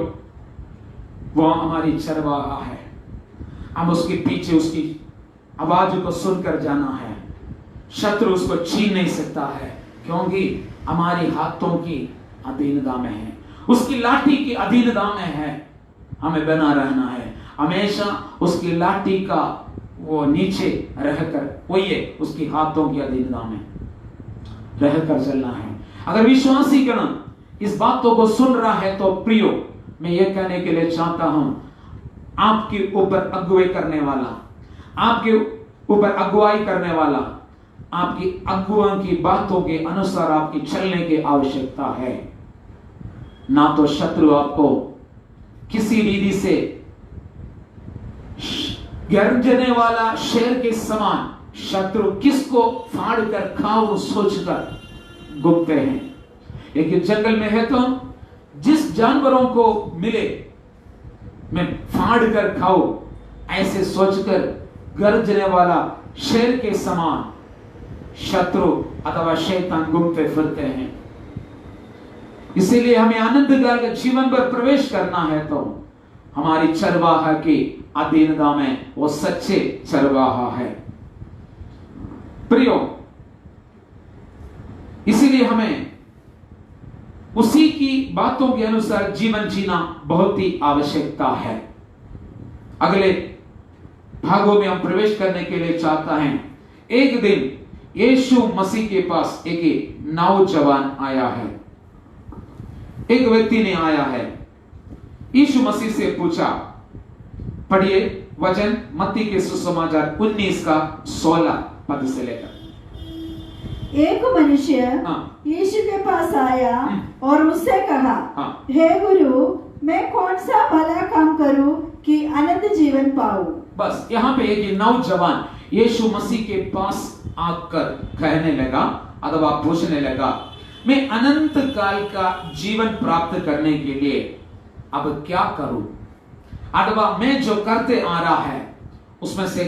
वो हमारी चरवाहा है, हम उसके पीछे उसकी आवाज को सुनकर जाना है। शत्रु उसको छीन नहीं सकता है, क्योंकि हमारी हाथों की अधीनता में है, उसकी लाठी की अधीनता में है। हमें बना रहना है, हमेशा उसकी लाठी का वो नीचे रहकर, वही उसकी हाथों की अधीनता में रहकर चलना है। अगर विश्वासी गण इस बातों को सुन रहा है तो प्रियो, मैं ये कहने के लिए चाहता हूं, आपके ऊपर अगुवाई करने वाला, आपके ऊपर अगुवाई करने वाला, आपकी अगुआ की बातों के अनुसार आपकी चलने की आवश्यकता है। ना तो शत्रु आपको किसी विधि से गर्जने वाला शेर के समान, शत्रु किसको फाड़ कर खाओ सोचकर घूमते हैं। एक जंगल में है तो जिस जानवरों को मिले मैं फाड़ कर खाओ, ऐसे सोचकर गर्जने वाला शेर के समान शत्रु अथवा शैतान घूमते फिरते हैं। इसीलिए हमें आनंददायक के जीवन पर प्रवेश करना है तो हमारी चरवाहा की अधीनता में वो सच्चे चरवाहा है। प्रियो, इसीलिए हमें उसी की बातों के अनुसार जीवन जीना बहुत ही आवश्यकता है। अगले भागों में हम प्रवेश करने के लिए चाहता हैं। एक दिन यीशु मसीह के पास एक नौजवान आया है, एक व्यक्ति ने आया है, यीशु मसीह से पूछा, पढ़िए वचन मत्ती के सुसमाचार 19 का 16 पद से लेकर। एक मनुष्य यीशु के पास आया और उससे कहा, हे गुरु, मैं कौन सा भला काम करूं कि अनंत जीवन पाऊं। बस यहाँ पे एक नौजवान यीशु मसीह के पास आकर कहने लगा अथवा पूछने लगा, मैं अनंत काल का जीवन प्राप्त करने के लिए अब क्या करूं, अथवा मैं जो करते आ रहा है उसमें से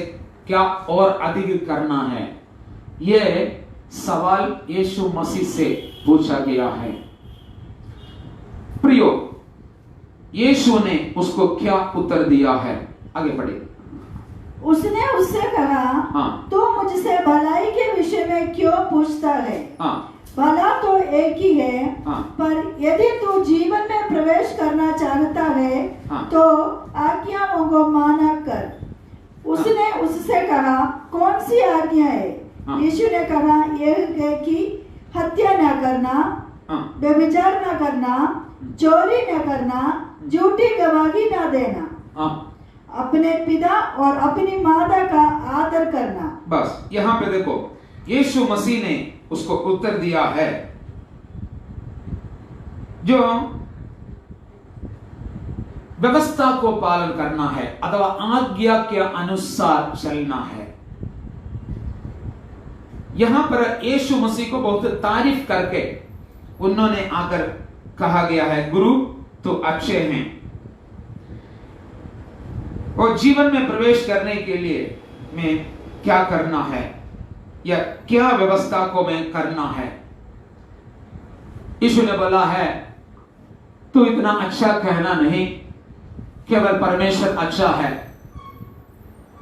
क्या और अधिक करना है। यह सवाल यीशु मसीह से पूछा गया है। प्रियो, यीशु ने उसको क्या उत्तर दिया है, आगे बढ़े। उसने उससे कहा, तो मुझसे भलाई के विषय में क्यों पूछता है? भला तो एक ही है, पर यदि तू जीवन में प्रवेश करना चाहता है तो आज्ञाओं को माना कर। उसने उससे कहा, कौन सी आज्ञा है? यीशु ने कहा, यह है कि हत्या न करना, व्यभिचार न करना, चोरी न करना, झूठी गवाही न देना, अपने पिता और अपनी माता का आदर करना। बस यहाँ पे देखो, यीशु मसीह ने उसको उत्तर दिया है, जो व्यवस्था को पालन करना है अथवा आज्ञा के अनुसार चलना है। यहां पर यीशु मसीह को बहुत तारीफ करके उन्होंने आकर कहा गया है, गुरु तो अच्छे हैं, और जीवन में प्रवेश करने के लिए मैं क्या करना है। या क्या व्यवस्था को मैं करना है। यीशु ने बोला है तू इतना अच्छा कहना नहीं, केवल परमेश्वर अच्छा है।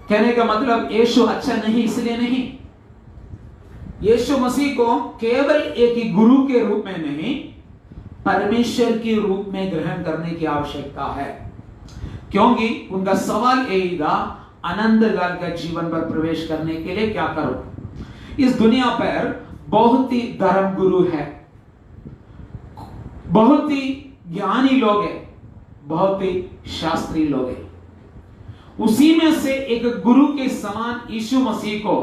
कहने का मतलब यीशु अच्छा नहीं इसलिए नहीं, यीशु मसीह को केवल एक ही गुरु के रूप में नहीं, परमेश्वर के रूप में ग्रहण करने की आवश्यकता है। क्योंकि उनका सवाल यही था, अनंत काल का जीवन पर प्रवेश करने के लिए क्या करो। इस दुनिया पर बहुत ही धर्म गुरु है, बहुत ही ज्ञानी लोग हैं, बहुत ही शास्त्री लोग हैं। उसी में से एक गुरु के समान यीशु मसीह को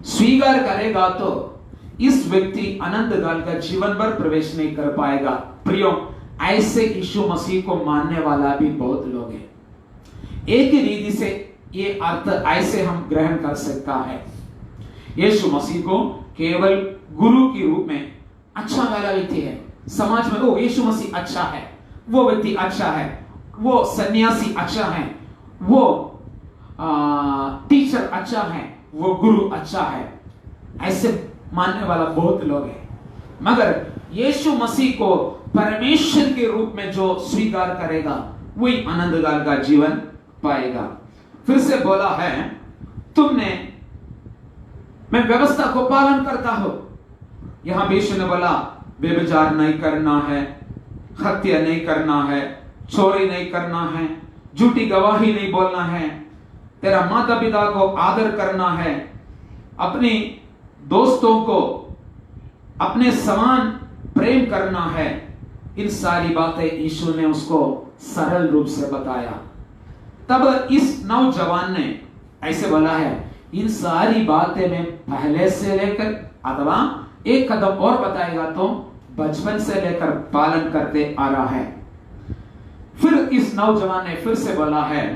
स्वीकार करेगा तो इस व्यक्ति अनंत काल का जीवन पर प्रवेश नहीं कर पाएगा। प्रियो, ऐसे यीशु मसीह को मानने वाला भी बहुत लोग हैं। एक ही रीति से ये अर्थ ऐसे हम ग्रहण कर सकता है, यीशु मसीह को केवल गुरु के रूप में अच्छा वाला व्यक्ति है। समाज में ओ यीशु मसीह अच्छा है, वो व्यक्ति अच्छा है, वो सन्यासी अच्छा है, वो टीचर अच्छा है, वो गुरु अच्छा है, ऐसे मानने वाला बहुत लोग हैं। मगर यीशु मसीह को परमेश्वर के रूप में जो स्वीकार करेगा वही अनंत काल का जीवन पाएगा। फिर से बोला है तुमने, मैं व्यवस्था को पालन करता हूं। यहां भी यीशु ने बोला व्यभिचार नहीं करना है, हत्या नहीं करना है, चोरी नहीं करना है, झूठी गवाही नहीं बोलना है, तेरा माता पिता को आदर करना है, अपने दोस्तों को अपने समान प्रेम करना है। इन सारी बातें यीशु ने उसको सरल रूप से बताया। तब इस नौजवान ने ऐसे बोला है, इन सारी बातें में पहले से लेकर अथवा एक कदम और बताएगा तो बचपन से लेकर पालन करते आ रहा है। फिर इस नौजवान ने फिर से बोला है,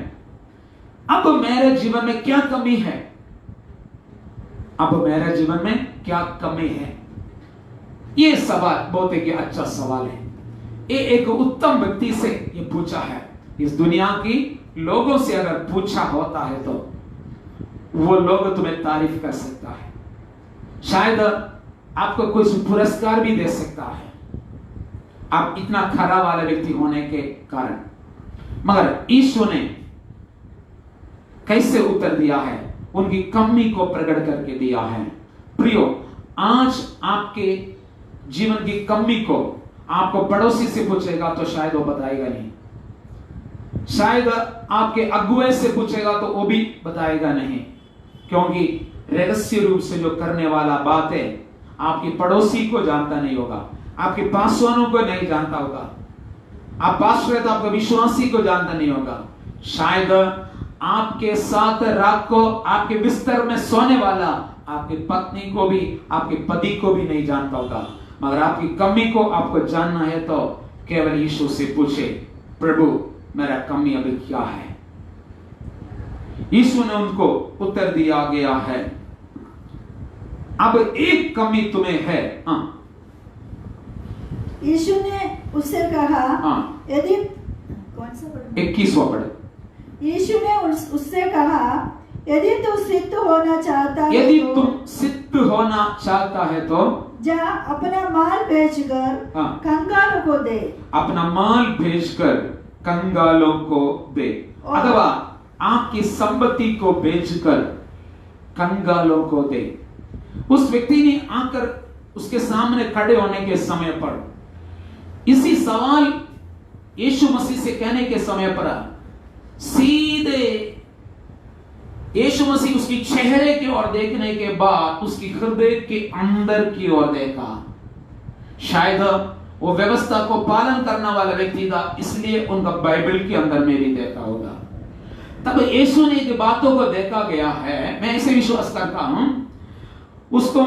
अब मेरे जीवन में क्या कमी है, अब मेरे जीवन में क्या कमी है। ये सवाल बहुत ही अच्छा सवाल है। ये एक उत्तम व्यक्ति से ये पूछा है। इस दुनिया की लोगों से अगर पूछा होता है तो वो लोग तुम्हें तारीफ कर सकता है, शायद आपको कुछ पुरस्कार भी दे सकता है, आप इतना खरा वाला व्यक्ति होने के कारण। मगर यीशु ने कैसे उत्तर दिया है, उनकी कमी को प्रकट करके दिया है। प्रियो, आज आपके जीवन की कमी को आपको पड़ोसी से पूछेगा तो शायद वो बताएगा नहीं, शायद आपके अगुए से पूछेगा तो वो भी बताएगा नहीं, क्योंकि रहस्य रूप से जो करने वाला बात है आपके पड़ोसी को जानता नहीं होगा, आपके पासवानों को नहीं जानता होगा, आप पास रहे तो आपके विश्वासी को जानता नहीं होगा, शायद आपके साथ रात को आपके बिस्तर में सोने वाला आपकी पत्नी को भी, आपके पति को भी नहीं जानता होगा। मगर आपकी कमी को आपको जानना है तो केवल यीशु से पूछे, प्रभु मेरा कमी अभी क्या है। यीशु ने उनको उत्तर दिया गया है, अब एक कमी तुम्हें है। यीशु ने उससे कहा, यदि कौन सा पढ़ 21वां पढ़े। यीशु ने उससे कहा, यदि तू सिद्ध होना चाहता है, यदि तुम सिद्ध होना चाहता है तो जा अपना माल बेचकर कंगालों को दे, अपना माल बेचकर कंगालों को दे, अथवा आपकी संपत्ति को बेचकर कंगालों को दे। उस व्यक्ति ने आकर उसके सामने खड़े होने के समय पर इसी सवाल यीशु मसीह से कहने के समय पर सीधे यीशु मसीह उसकी चेहरे की ओर देखने के बाद उसकी हृदय के अंदर की ओर देखा। शायद वो व्यवस्था को पालन करने वाला व्यक्ति था, इसलिए उनका बाइबल के अंदर में भी देखा होगा। तब यीशु ने जो बातों को देखा गया है, मैं ऐसे विश्वास करता हूं, उसको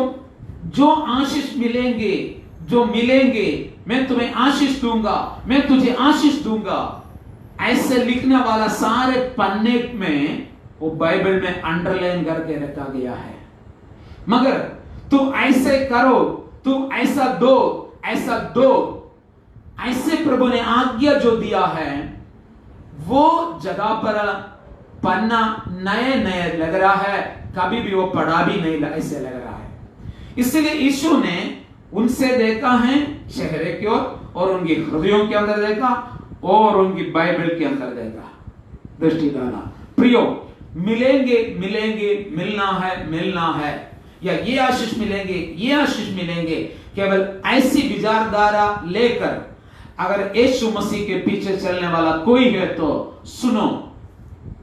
जो आशीष मिलेंगे, जो मिलेंगे, मैं तुम्हें आशीष दूंगा, मैं तुझे आशीष दूंगा, ऐसे लिखने वाला सारे पन्ने में वो बाइबल में अंडरलाइन करके रखा गया है। मगर तुम ऐसे करो, तुम ऐसा दो, ऐसा दो, ऐसे प्रभु ने आज्ञा जो दिया है, वो जगह पर पन्ना नए नए लग रहा है, कभी भी वो पढ़ा भी नहीं ऐसे लग रहा है। इसलिए यीशु ने उनसे देखा है चेहरे की ओर, और उनके हृदयों के अंदर देखा, और उनकी बाइबल के अंदर देखा, दृष्टि डाला। प्रियो, मिलेंगे मिलेंगे, मिलना है, या ये आशीष मिलेंगे, ये आशीष मिलेंगे, केवल ऐसी विचारधारा लेकर अगर यीशु मसीह के पीछे चलने वाला कोई है तो सुनो,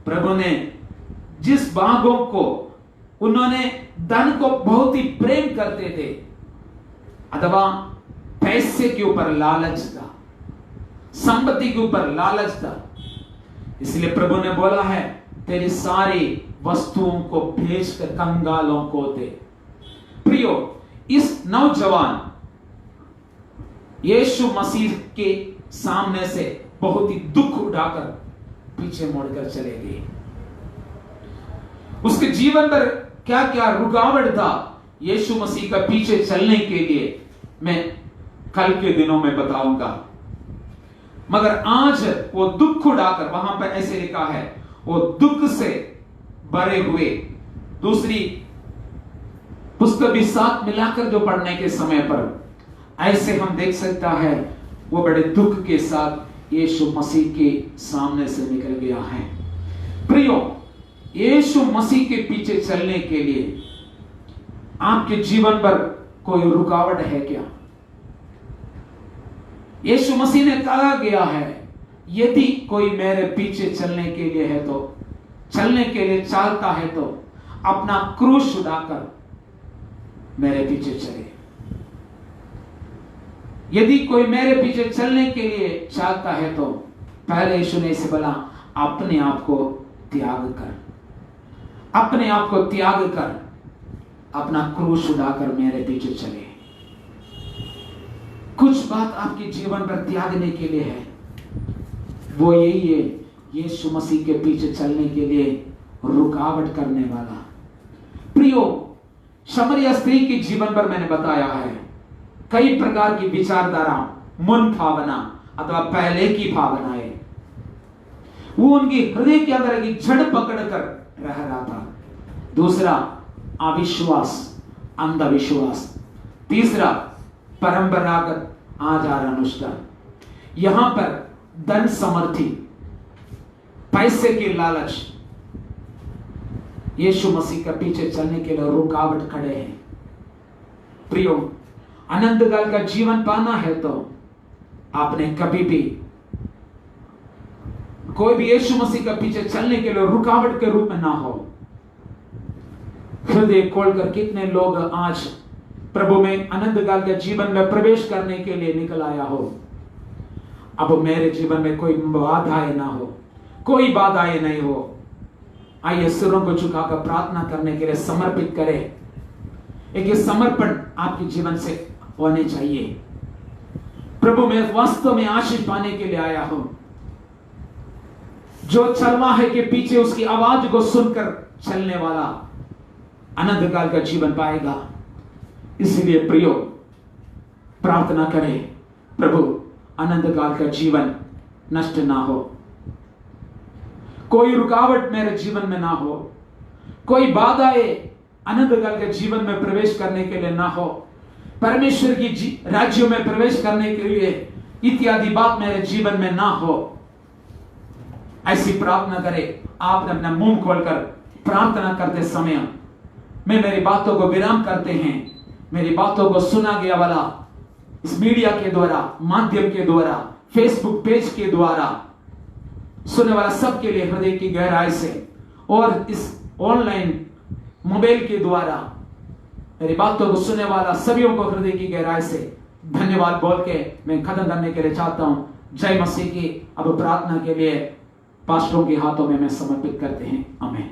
प्रभु ने जिस भागों को, उन्होंने धन को बहुत ही प्रेम करते थे, अथवा पैसे के ऊपर लालच था, संपत्ति के ऊपर लालच था, इसलिए प्रभु ने बोला है तेरी सारी वस्तुओं को बेचकर कंगालों को दे। प्रियो, इस नौजवान यीशु मसीह के सामने से बहुत ही दुख उठाकर पीछे मुड़कर चले गए। उसके जीवन पर क्या क्या रुकावट था यीशु मसीह का पीछे चलने के लिए, मैं कल के दिनों में बताऊंगा। मगर आज वो दुख उठाकर, वहां पर ऐसे लिखा है, वो दुख से भरे हुए, दूसरी पुस्तक भी साथ मिलाकर जो पढ़ने के समय पर ऐसे हम देख सकता है, वो बड़े दुख के साथ यीशु मसीह के सामने से निकल गया है। प्रियो, यीशु मसीह के पीछे चलने के लिए आपके जीवन पर कोई रुकावट है क्या? यीशु मसीह ने कहा गया है, यदि कोई मेरे पीछे चलने के लिए है तो, चलने के लिए चाहता है तो अपना क्रूस उठाकर मेरे पीछे चले। यदि कोई मेरे पीछे चलने के लिए चाहता है तो पहले यीशु ने इसे बोला, अपने आप को त्याग कर, अपने आप को त्याग कर, अपना क्रूस उठाकर मेरे पीछे चले। कुछ बात आपके जीवन पर त्यागने के लिए है, वो यही है, यीशु मसीह के पीछे चलने के लिए रुकावट करने वाला। प्रियो, शमरिया स्त्री के जीवन पर मैंने बताया है, कई प्रकार की विचारधारा, मन भावना अथवा पहले की भावनाएं, वो उनकी हृदय के अंदर की जड़ पकड़कर रह रहा था। दूसरा, अविश्वास, अंधविश्वास। तीसरा, परंपरागत आचार अनुष्ठान। यहां पर धन समर्थी, पैसे की लालच यीशु मसीह के पीछे चलने के लिए रुकावट खड़े हैं। प्रियो, अनंत काल का जीवन पाना है तो आपने कभी भी कोई भी यीशु मसीह के पीछे चलने के लिए रुकावट के रूप में ना हो। हृदय खोलकर कितने लोग आज प्रभु में अनंत काल के जीवन में प्रवेश करने के लिए निकल आया हो। अब मेरे जीवन में कोई बाधाएं ना हो, कोई बाधाएं नहीं हो। आइए सिरों को झुकाकर प्रार्थना करने के लिए समर्पित करें। एक समर्पण आपके जीवन से होने चाहिए। प्रभु मैं वास्तव में आशीष पाने के लिए आया हूं। जो चलवा है के पीछे उसकी आवाज को सुनकर चलने वाला अनंत काल का जीवन पाएगा। इसलिए प्रियो, प्रार्थना करें, प्रभु अनंत काल का जीवन नष्ट ना हो, कोई रुकावट मेरे जीवन में ना हो, कोई बाधाएं अनंत काल के जीवन में प्रवेश करने के लिए ना हो, परमेश्वर की राज्यों में प्रवेश करने के लिए इत्यादि बात मेरे जीवन में ना हो। ऐसी प्रार्थना करें। आपने अपना मुंह खोलकर प्रार्थना करते समय में मेरी बातों को विराम करते हैं। मेरी बातों को सुना गया वाला इस मीडिया के द्वारा, माध्यम के द्वारा, फेसबुक पेज के द्वारा सुनने वाला सबके लिए हृदय की गहराई से और इस ऑनलाइन मोबाइल के द्वारा मेरी बातों को सुनने वाला सभी को हृदय की गहराई से धन्यवाद बोल के मैं खत्म करने के लिए चाहता हूं। जय मसीह की। अब प्रार्थना के लिए पास्टरों के हाथों में मैं समर्पित करते हैं। आमीन।